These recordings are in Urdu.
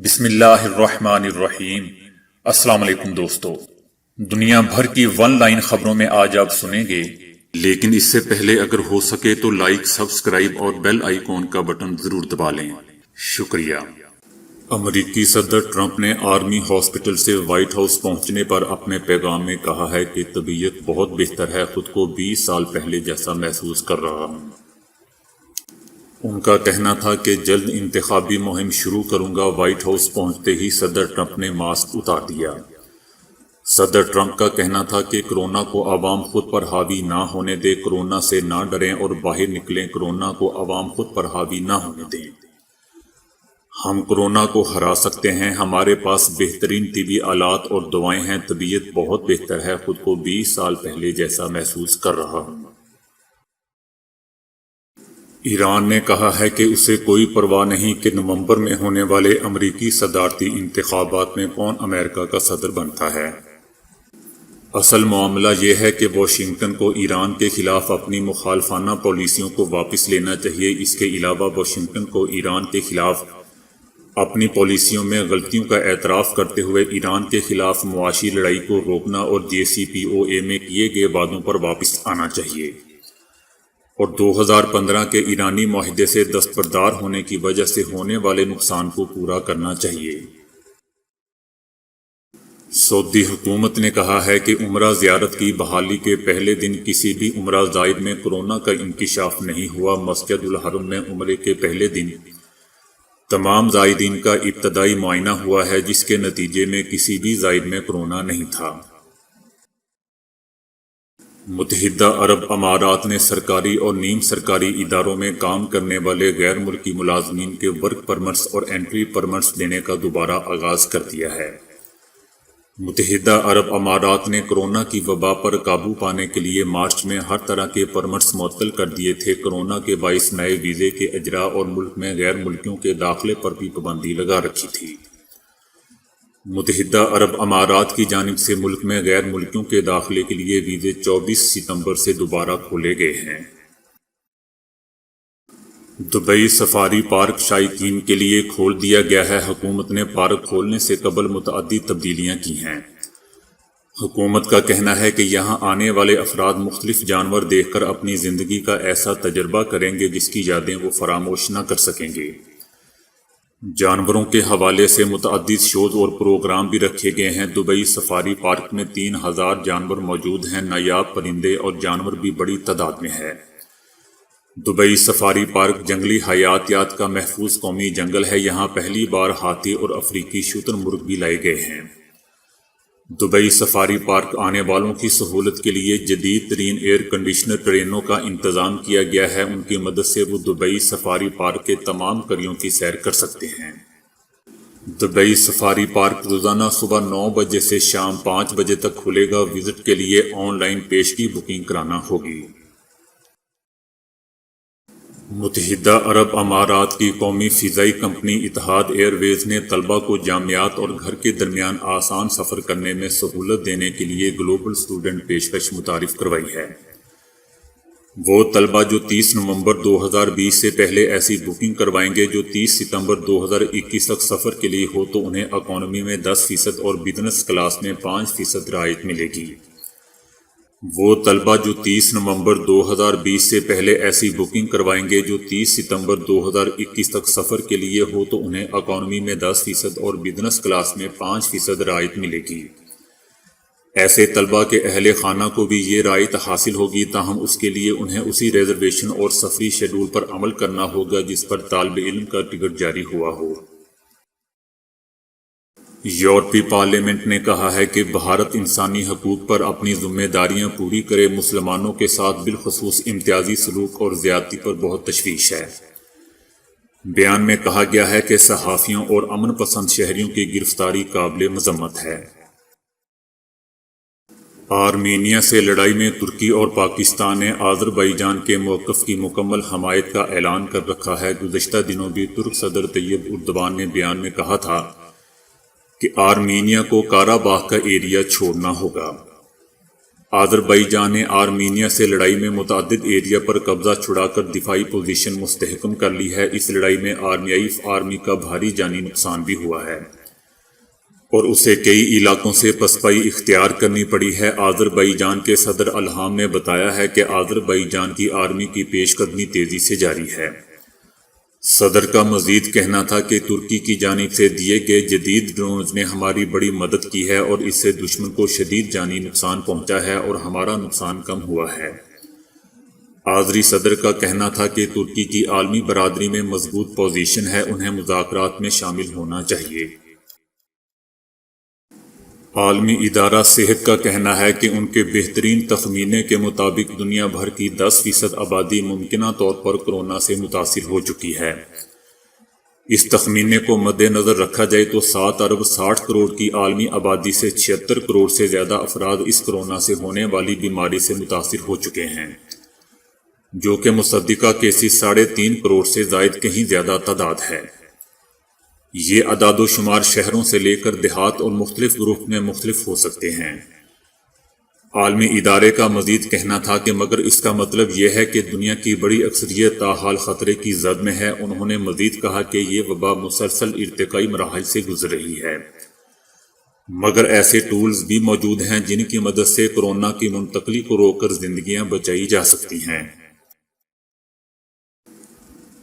بسم اللہ الرحمن الرحیم۔ السلام علیکم دوستو، دنیا بھر کی ون لائن خبروں میں آج آپ سنیں گے، لیکن اس سے پہلے اگر ہو سکے تو لائک، سبسکرائب اور بیل آئیکن کا بٹن ضرور دبا لیں۔ شکریہ۔ امریکی صدر ٹرمپ نے آرمی ہاسپٹل سے وائٹ ہاؤس پہنچنے پر اپنے پیغام میں کہا ہے کہ طبیعت بہت بہتر ہے، خود کو 20 سال پہلے جیسا محسوس کر رہا ہوں۔ ان کا کہنا تھا کہ جلد انتخابی مہم شروع کروں گا۔ وائٹ ہاؤس پہنچتے ہی صدر ٹرمپ نے ماسک اتار دیا۔ صدر ٹرمپ کا کہنا تھا کہ کورونا کو عوام خود پر حاوی نہ ہونے دے، کورونا سے نہ ڈریں اور باہر نکلیں، کورونا کو عوام خود پر حاوی نہ ہونے دیں۔ ہم کورونا کو ہرا سکتے ہیں، ہمارے پاس بہترین طبی آلات اور دوائیں ہیں، طبیعت بہت بہتر ہے، خود کو 20 سال پہلے جیسا محسوس کر رہا ہوں۔ ایران نے کہا ہے کہ اسے کوئی پرواہ نہیں کہ نومبر میں ہونے والے امریکی صدارتی انتخابات میں کون امریکہ کا صدر بنتا ہے۔ اصل معاملہ یہ ہے کہ واشنگٹن کو ایران کے خلاف اپنی مخالفانہ پالیسیوں کو واپس لینا چاہیے۔ اس کے علاوہ واشنگٹن کو ایران کے خلاف اپنی پالیسیوں میں غلطیوں کا اعتراف کرتے ہوئے ایران کے خلاف معاشی لڑائی کو روکنا اور JCPOA میں کیے گئے وعدوں پر واپس آنا چاہیے، اور 2015 کے ایرانی معاہدے سے دستبردار ہونے کی وجہ سے ہونے والے نقصان کو پورا کرنا چاہیے۔ سعودی حکومت نے کہا ہے کہ عمرہ زیارت کی بحالی کے پہلے دن کسی بھی عمرہ زائر میں کورونا کا انکشاف نہیں ہوا۔ مسجد الحرم میں عمرے کے پہلے دن تمام زائرین کا ابتدائی معائنہ ہوا ہے، جس کے نتیجے میں کسی بھی زائر میں کورونا نہیں تھا۔ متحدہ عرب امارات نے سرکاری اور نیم سرکاری اداروں میں کام کرنے والے غیر ملکی ملازمین کے ورک پرمٹس اور انٹری پرمٹس دینے کا دوبارہ آغاز کر دیا ہے۔ متحدہ عرب امارات نے کورونا کی وبا پر قابو پانے کے لیے مارچ میں ہر طرح کے پرمٹس معطل کر دیے تھے۔ کورونا کے باعث نئے ویزے کے اجراء اور ملک میں غیر ملکیوں کے داخلے پر بھی پابندی لگا رکھی تھی۔ متحدہ عرب امارات کی جانب سے ملک میں غیر ملکیوں کے داخلے کے لیے ویزے 24 ستمبر سے دوبارہ کھولے گئے ہیں۔ دبئی سفاری پارک شائقین کے لیے کھول دیا گیا ہے۔ حکومت نے پارک کھولنے سے قبل متعدد تبدیلیاں کی ہیں۔ حکومت کا کہنا ہے کہ یہاں آنے والے افراد مختلف جانور دیکھ کر اپنی زندگی کا ایسا تجربہ کریں گے جس کی یادیں وہ فراموش نہ کر سکیں گے۔ جانوروں کے حوالے سے متعدد شوز اور پروگرام بھی رکھے گئے ہیں۔ دبئی سفاری پارک میں 3000 جانور موجود ہیں۔ نایاب پرندے اور جانور بھی بڑی تعداد میں ہے۔ دبئی سفاری پارک جنگلی حیاتیات کا محفوظ قومی جنگل ہے۔ یہاں پہلی بار ہاتھی اور افریقی شتر مرغ بھی لائے گئے ہیں۔ دبئی سفاری پارک آنے والوں کی سہولت کے لیے جدید ترین ایئر کنڈیشنر ٹرینوں کا انتظام کیا گیا ہے۔ ان کی مدد سے وہ دبئی سفاری پارک کے تمام قریوں کی سیر کر سکتے ہیں۔ دبئی سفاری پارک روزانہ صبح 9 بجے سے شام 5 بجے تک کھلے گا۔ وزٹ کے لیے آن لائن پیشگی بکنگ کرانا ہوگی۔ متحدہ عرب امارات کی قومی فضائی کمپنی اتحاد ایئر ویز نے طلبہ کو جامعات اور گھر کے درمیان آسان سفر کرنے میں سہولت دینے کے لیے گلوبل اسٹوڈنٹ پیشکش متعارف کروائی ہے۔ وہ طلبہ جو 30 نومبر 2020 سے پہلے ایسی بکنگ کروائیں گے جو 30 ستمبر 2021 تک سفر کے لیے ہو تو انہیں اکانومی میں 10% اور بزنس کلاس میں 5% رعایت ملے گی۔ وہ طلبہ جو 30 نومبر 2020 سے پہلے ایسی بکنگ کروائیں گے جو 30 ستمبر 2021 تک سفر کے لیے ہو تو انہیں اکانومی میں 10% اور بزنس کلاس میں 5% رعایت ملے گی۔ ایسے طلبہ کے اہل خانہ کو بھی یہ رعایت حاصل ہوگی، تاہم اس کے لیے انہیں اسی ریزرویشن اور سفری شیڈول پر عمل کرنا ہوگا جس پر طالب علم کا ٹکٹ جاری ہوا ہو۔ یورپی پارلیمنٹ نے کہا ہے کہ بھارت انسانی حقوق پر اپنی ذمہ داریاں پوری کرے، مسلمانوں کے ساتھ بالخصوص امتیازی سلوک اور زیادتی پر بہت تشویش ہے۔ بیان میں کہا گیا ہے کہ صحافیوں اور امن پسند شہریوں کی گرفتاری قابل مذمت ہے۔ آرمینیا سے لڑائی میں ترکی اور پاکستان نے آذربائیجان کے موقف کی مکمل حمایت کا اعلان کر رکھا ہے۔ گزشتہ دنوں بھی ترک صدر طیب اردوان نے بیان میں کہا تھا کہ آرمینیا کو کاراباخ کا ایریا چھوڑنا ہوگا۔ آذربائیجان نے آرمینیا سے لڑائی میں متعدد ایریا پر قبضہ چھڑا کر دفاعی پوزیشن مستحکم کر لی ہے۔ اس لڑائی میں آرمی کا بھاری جانی نقصان بھی ہوا ہے اور اسے کئی علاقوں سے پسپائی اختیار کرنی پڑی ہے۔ آذربائیجان کے صدر الہام نے بتایا ہے کہ آذربائیجان کی آرمی کی پیش قدمی تیزی سے جاری ہے۔ صدر کا مزید کہنا تھا کہ ترکی کی جانب سے دیے گئے جدید ڈرونز نے ہماری بڑی مدد کی ہے اور اس سے دشمن کو شدید جانی نقصان پہنچا ہے اور ہمارا نقصان کم ہوا ہے۔ آذری صدر کا کہنا تھا کہ ترکی کی عالمی برادری میں مضبوط پوزیشن ہے، انہیں مذاکرات میں شامل ہونا چاہیے۔ عالمی ادارہ صحت کا کہنا ہے کہ ان کے بہترین تخمینے کے مطابق دنیا بھر کی 10% آبادی ممکنہ طور پر کورونا سے متاثر ہو چکی ہے۔ اس تخمینے کو مد نظر رکھا جائے تو 7 ارب 60 کروڑ کی عالمی آبادی سے 76 کروڑ سے زیادہ افراد اس کورونا سے ہونے والی بیماری سے متاثر ہو چکے ہیں، جو کہ مصدقہ کیسز 3.5 کروڑ سے زائد کہیں زیادہ تعداد ہے۔ یہ اعداد و شمار شہروں سے لے کر دیہات اور مختلف گروپ میں مختلف ہو سکتے ہیں۔ عالمی ادارے کا مزید کہنا تھا کہ مگر اس کا مطلب یہ ہے کہ دنیا کی بڑی اکثریت تاحال خطرے کی زد میں ہے۔ انہوں نے مزید کہا کہ یہ وبا مسلسل ارتقائی مراحل سے گزر رہی ہے، مگر ایسے ٹولز بھی موجود ہیں جن کی مدد سے کورونا کی منتقلی کو روک کر زندگیاں بچائی جا سکتی ہیں۔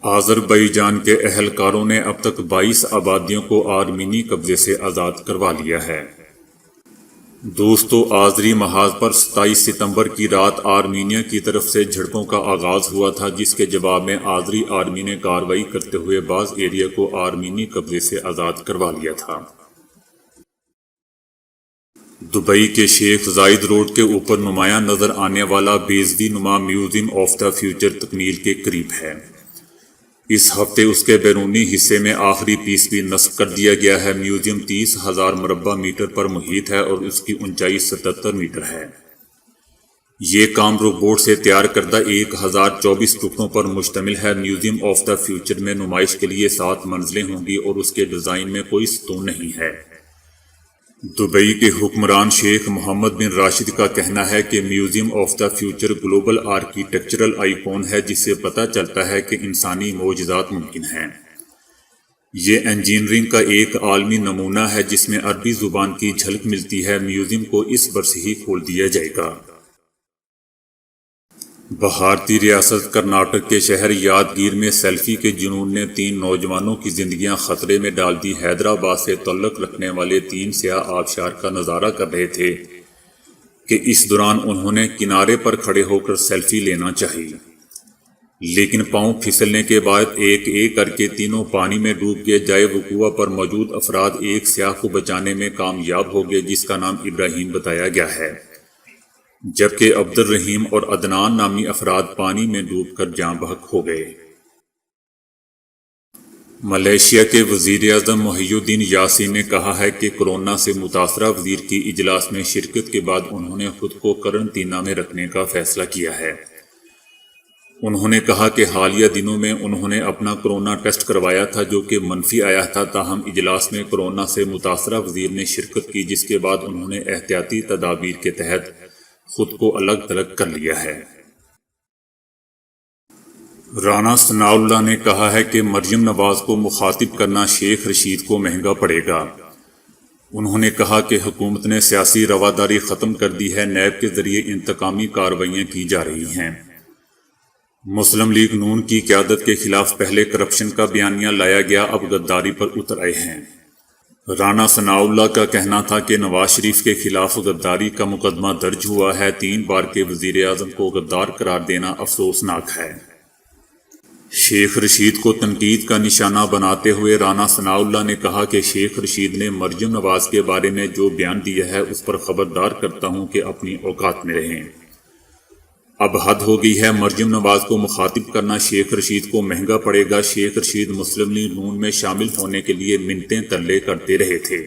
آذربائیجان کے اہلکاروں نے اب تک 22 آبادیوں کو آرمینی قبضے سے آزاد کروا لیا ہے۔ دوستو، آذری محاذ پر 27 ستمبر کی رات آرمینیا کی طرف سے جھڑپوں کا آغاز ہوا تھا، جس کے جواب میں آذری آرمی نے کارروائی کرتے ہوئے بعض ایریا کو آرمینی قبضے سے آزاد کروا لیا تھا۔ دبئی کے شیخ زاید روڈ کے اوپر نمایاں نظر آنے والا بیضوی نما میوزیم آف دا فیوچر تکمیل کے قریب ہے۔ اس ہفتے اس کے بیرونی حصے میں آخری پیس بھی نصب کر دیا گیا ہے۔ میوزیم 30,000 مربع میٹر پر محیط ہے اور اس کی اونچائی 77 میٹر ہے۔ یہ کام روبوٹ سے تیار کردہ 1024 ٹکڑوں پر مشتمل ہے۔ میوزیم آف دا فیوچر میں نمائش کے لیے 7 منزلیں ہوں گی اور اس کے ڈیزائن میں کوئی ستون نہیں ہے۔ دبئی کے حکمران شیخ محمد بن راشد کا کہنا ہے کہ museum of the future global architectural icon ہے، جس سے پتہ چلتا ہے کہ انسانی معجزات ممکن ہیں۔ یہ انجینئرنگ کا ایک عالمی نمونہ ہے جس میں عربی زبان کی جھلک ملتی ہے۔ میوزیم کو اس برس ہی کھول دیا جائے گا۔ بھارتی ریاست کرناٹک کے شہر یادگیر میں سیلفی کے جنون نے 3 نوجوانوں کی زندگیاں خطرے میں ڈال دی۔ حیدرآباد سے تعلق رکھنے والے 3 سیاح آبشار کا نظارہ کر رہے تھے کہ اس دوران انہوں نے کنارے پر کھڑے ہو کر سیلفی لینا چاہی، لیکن پاؤں پھسلنے کے بعد ایک ایک کر کے تینوں پانی میں ڈوب گئے۔ جائے وقوع پر موجود افراد ایک سیاح کو بچانے میں کامیاب ہو گئے، جس کا نام ابراہیم بتایا گیا ہے، جبکہ عبد الرحیم اور عدنان نامی افراد پانی میں ڈوب کر جاں بحق ہو گئے۔ ملائیشیا کے وزیر اعظم محی الدین یاسین نے کہا ہے کہ کورونا سے متاثرہ وزیر کی اجلاس میں شرکت کے بعد انہوں نے خود کو قرنطینہ میں رکھنے کا فیصلہ کیا ہے۔ انہوں نے کہا کہ حالیہ دنوں میں انہوں نے اپنا کورونا ٹیسٹ کروایا تھا، جو کہ منفی آیا تھا، تاہم اجلاس میں کورونا سے متاثرہ وزیر نے شرکت کی، جس کے بعد انہوں نے احتیاطی تدابیر کے تحت خود کو الگ تھلگ کر لیا ہے۔ رانا ثناء اللہ نے کہا ہے کہ مریم نواز کو مخاطب کرنا شیخ رشید کو مہنگا پڑے گا۔ انہوں نے کہا کہ حکومت نے سیاسی رواداری ختم کر دی ہے، نیب کے ذریعے انتقامی کارروائیاں کی جا رہی ہیں۔ مسلم لیگ نون کی قیادت کے خلاف پہلے کرپشن کا بیانیہ لایا گیا، اب غداری پر اتر آئے ہیں۔ رانا ثناء اللہ کا کہنا تھا کہ نواز شریف کے خلاف غداری کا مقدمہ درج ہوا ہے، 3 بار کے وزیر اعظم کو غدار قرار دینا افسوسناک ہے۔ شیخ رشید کو تنقید کا نشانہ بناتے ہوئے رانا ثناء اللہ نے کہا کہ شیخ رشید نے مریم نواز کے بارے میں جو بیان دیا ہے اس پر خبردار کرتا ہوں کہ اپنی اوقات میں رہیں۔ اب حد ہو گئی ہے، مریم نواز کو مخاطب کرنا شیخ رشید کو مہنگا پڑے گا۔ شیخ رشید مسلم لیگ نون میں شامل ہونے کے لیے منتیں ترلے کرتے رہے تھے۔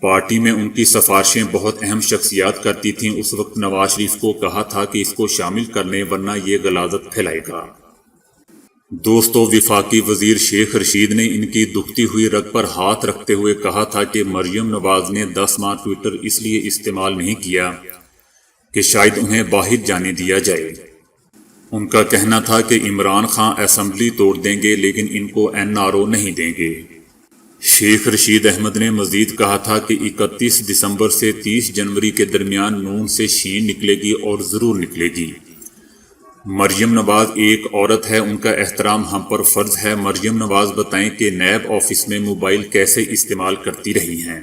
پارٹی میں ان کی سفارشیں بہت اہم شخصیات کرتی تھیں۔ اس وقت نواز شریف کو کہا تھا کہ اس کو شامل کر لیں ورنہ یہ غلاظت پھیلائے گا۔ دوستو، وفاقی وزیر شیخ رشید نے ان کی دکھتی ہوئی رگ پر ہاتھ رکھتے ہوئے کہا تھا کہ مریم نواز نے 10 ماہ ٹویٹر اس لیے استعمال نہیں کیا کہ شاید انہیں باہر جانے دیا جائے۔ ان کا کہنا تھا کہ عمران خان اسمبلی توڑ دیں گے لیکن ان کو NRO نہیں دیں گے۔ شیخ رشید احمد نے مزید کہا تھا کہ 31 دسمبر سے 30 جنوری کے درمیان نون سے شین نکلے گی اور ضرور نکلے گی۔ مریم نواز ایک عورت ہے، ان کا احترام ہم پر فرض ہے۔ مریم نواز بتائیں کہ نیب آفس میں موبائل کیسے استعمال کرتی رہی ہیں۔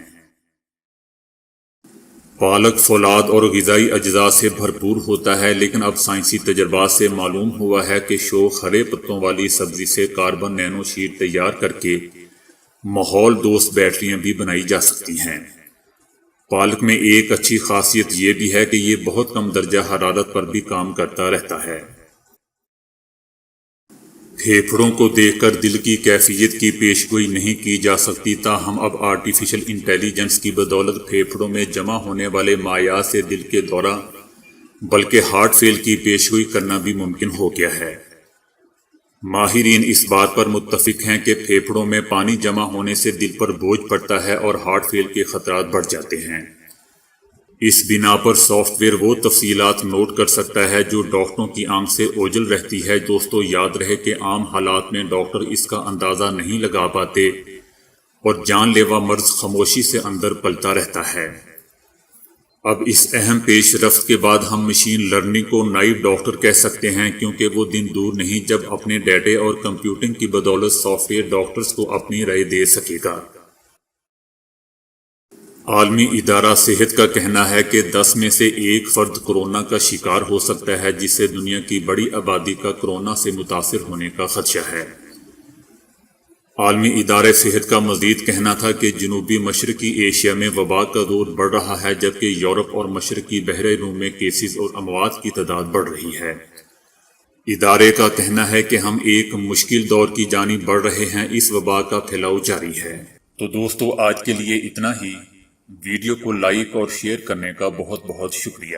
پالک فولاد اور غذائی اجزاء سے بھرپور ہوتا ہے، لیکن اب سائنسی تجربات سے معلوم ہوا ہے کہ شوخ ہرے پتوں والی سبزی سے کاربن نینو شیٹ تیار کر کے ماحول دوست بیٹریاں بھی بنائی جا سکتی ہیں۔ پالک میں ایک اچھی خاصیت یہ بھی ہے کہ یہ بہت کم درجہ حرارت پر بھی کام کرتا رہتا ہے۔ پھیپھڑوں کو دیکھ کر دل کی کیفیت کی پیشگوئی نہیں کی جا سکتی، تاہم اب آرٹیفیشل انٹیلیجنس کی بدولت پھیپھڑوں میں جمع ہونے والے مائعات سے دل کے دورہ بلکہ ہارٹ فیل کی پیشگوئی کرنا بھی ممکن ہو گیا ہے۔ ماہرین اس بات پر متفق ہیں کہ پھیپھڑوں میں پانی جمع ہونے سے دل پر بوجھ پڑتا ہے اور ہارٹ فیل کے خطرات بڑھ جاتے ہیں۔ اس بنا پر سافٹ ویئر وہ تفصیلات نوٹ کر سکتا ہے جو ڈاکٹروں کی آنکھ سے اوجھل رہتی ہے۔ دوستو یاد رہے کہ عام حالات میں ڈاکٹر اس کا اندازہ نہیں لگا پاتے اور جان لیوا مرض خاموشی سے اندر پلتا رہتا ہے۔ اب اس اہم پیش رفت کے بعد ہم مشین لرننگ کو نائب ڈاکٹر کہہ سکتے ہیں، کیونکہ وہ دن دور نہیں جب اپنے ڈیٹے اور کمپیوٹنگ کی بدولت سافٹ ویئر ڈاکٹرز کو اپنی رائے دے سکے گا۔ عالمی ادارہ صحت کا کہنا ہے کہ 10 میں سے 1 فرد کورونا کا شکار ہو سکتا ہے، جس سے دنیا کی بڑی آبادی کا کورونا سے متاثر ہونے کا خدشہ ہے۔ عالمی ادارہ صحت کا مزید کہنا تھا کہ جنوبی مشرقی ایشیا میں وبا کا دور بڑھ رہا ہے، جبکہ یورپ اور مشرقی بحر روم میں کیسز اور اموات کی تعداد بڑھ رہی ہے۔ ادارے کا کہنا ہے کہ ہم ایک مشکل دور کی جانب بڑھ رہے ہیں، اس وبا کا پھیلاؤ جاری ہے۔ تو دوستو آج کے لیے اتنا ہی۔ ویڈیو کو لائک اور شیئر کرنے کا بہت بہت شکریہ۔